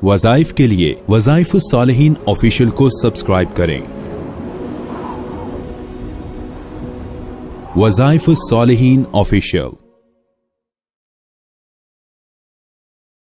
वज़ाइफ के लिए वज़ाइफ सालिहीन ऑफिशियल को सब्सक्राइब करें। वज़ाइफ सालिहीन ऑफिशियल।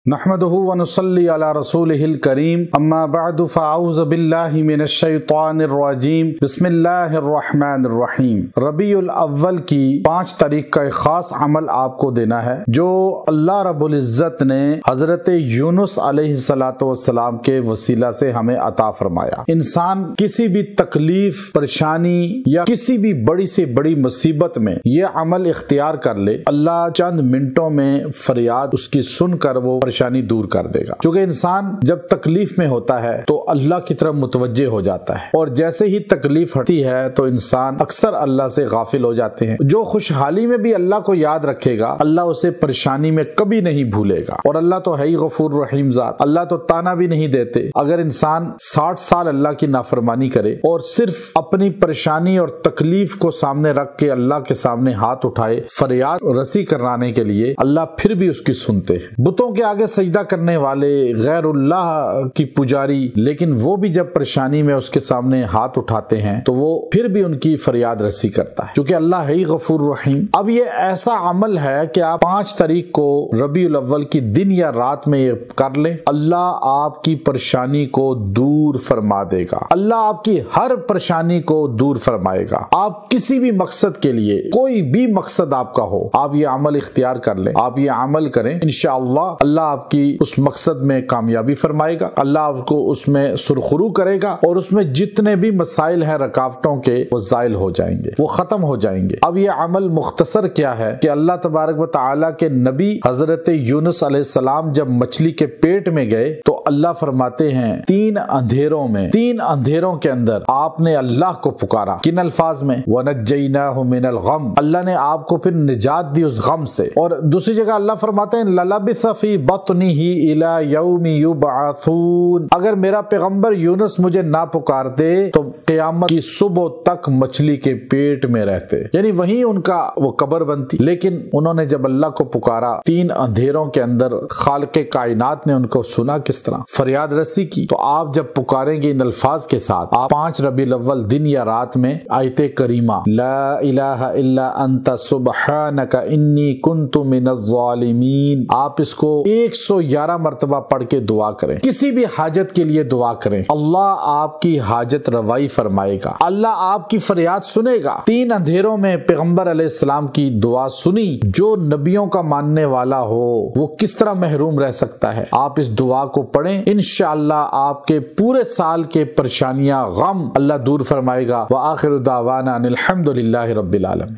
नहमदुहु व नुसल्ली अला रसूलिहिल करीम अम्मा बअदु फ़अऊज़ु बिल्लाहि मिनश शैतानिर रजीम बिस्मिल्लाहिर रहमानिर रहीम। रबीउल अव्वल की 5 तारीख का एक खास अमल आपको देना है जो अल्लाह रब्बुल इज़्ज़त ने हज़रत यूनुस अलैहिस्सलातु वस्सलाम के वसीला से हमें अता फरमाया। इंसान किसी भी तकलीफ, परेशानी या किसी भी बड़ी से बड़ी मुसीबत में ये अमल इख्तियार कर ले, अल्लाह चंद मिनटों में फरियाद उसकी सुनकर वो परेशानी दूर कर देगा। क्योंकि इंसान जब तकलीफ में होता है तो अल्लाह की तरफ मुतवज्जे हो जाता है, और जैसे ही तकलीफ हटती है तो इंसान अक्सर अल्लाह से गाफिल हो जाते हैं। जो खुशहाली में भी अल्लाह को याद रखेगा, अल्लाह उसे परेशानी में कभी नहीं भूलेगा। और अल्लाह तो है ही गफूर रहीम ज़ात, अल्लाह तो ताना भी नहीं देते। अगर इंसान 60 साल अल्लाह की नाफरमानी करे और सिर्फ अपनी परेशानी और तकलीफ को सामने रख के अल्लाह के सामने हाथ उठाए फरियाद रसी कराने के लिए, अल्लाह फिर भी उसकी सुनते हैं। बुतों के आगे सजदा करने वाले, गैरुल्लाह की पुजारी, लेकिन वो भी जब परेशानी में उसके सामने हाथ उठाते हैं तो वो फिर भी उनकी फरियाद रसी करता है, क्योंकि अल्लाह है ही गफूर रहीम। अब ये ऐसा अमल है कि आप 5 तारीख को रबीउल अव्वल की दिन या रात में ये कर लें, अल्लाह आपकी परेशानी को दूर फरमा देगा। अल्लाह आपकी हर परेशानी को दूर फरमाएगा। आप किसी भी मकसद के लिए, कोई भी मकसद आपका हो, आप ये अमल इख्तियार कर लें, आप ये अमल करें, इंशाअल्लाह अल्लाह आपकी उस मकसद में कामयाबी फरमाएगा। अल्लाह आपको उसमें सुरखरू करेगा और उसमें जितने भी मसाइल हैं रुकावटों के, वो ज़ाइल हो जाएंगे, वो खत्म हो जाएंगे। अब ये अमल मुख्तसर क्या है कि अल्लाह तबारक व तआला के नबी हजरत यूनुस अलैहिस्सलाम जब मछली के पेट में गए तो अल्लाह फरमाते हैं 3 अंधेरों में, 3 अंधेरों के अंदर आपने अल्लाह को पुकारा। किन अल्फाज में? वनज्जैनाहु मिनल गम, अल्लाह ने आपको फिर निजात दी उस गम से। और दूसरी जगह अल्लाह फरमाते हैं ललबिसा फी बत्निही इला यौमि युबअसून, अगर मेरा पैगंबर यूनुस मुझे ना पुकारते तो क़यामत की सुबह तक मछली के पेट में रहते, यानी वहीं उनका वो कब्र बनती। लेकिन उन्होंने जब अल्लाह को पुकारा 3 अंधेरों के अंदर, खालिक़े कायनात ने उनको सुना, किस तरह फरियाद रसी की। तो आप जब पुकारेंगे इन अल्फाज के साथ, आप 5 रबीउल अव्वल दिन या रात में आयते करीमा ला इलाहा इल्ला अंता सुब्हानका इन्नी कुन्तु मिनज़ ज़ालिमीन, आप इसको 111 मरतबा पढ़ के दुआ करें। किसी भी हाजत के लिए दुआ करें, अल्लाह आपकी हाजत रवाई फरमाएगा, अल्लाह आपकी फरियाद सुनेगा। 3 अंधेरों में पैगंबर अलैहिस्सलाम की दुआ सुनी। जो नबियों का मानने वाला हो वो किस तरह महरूम रह सकता है? आप इस दुआ को पढ़ें, इंशाअल्लाह आपके पूरे साल के परेशानियां, गम अल्लाह दूर फरमाएगा। व आखिरु दावाना अनिल हम्दुलिल्लाहि रब्बिल आलमीन।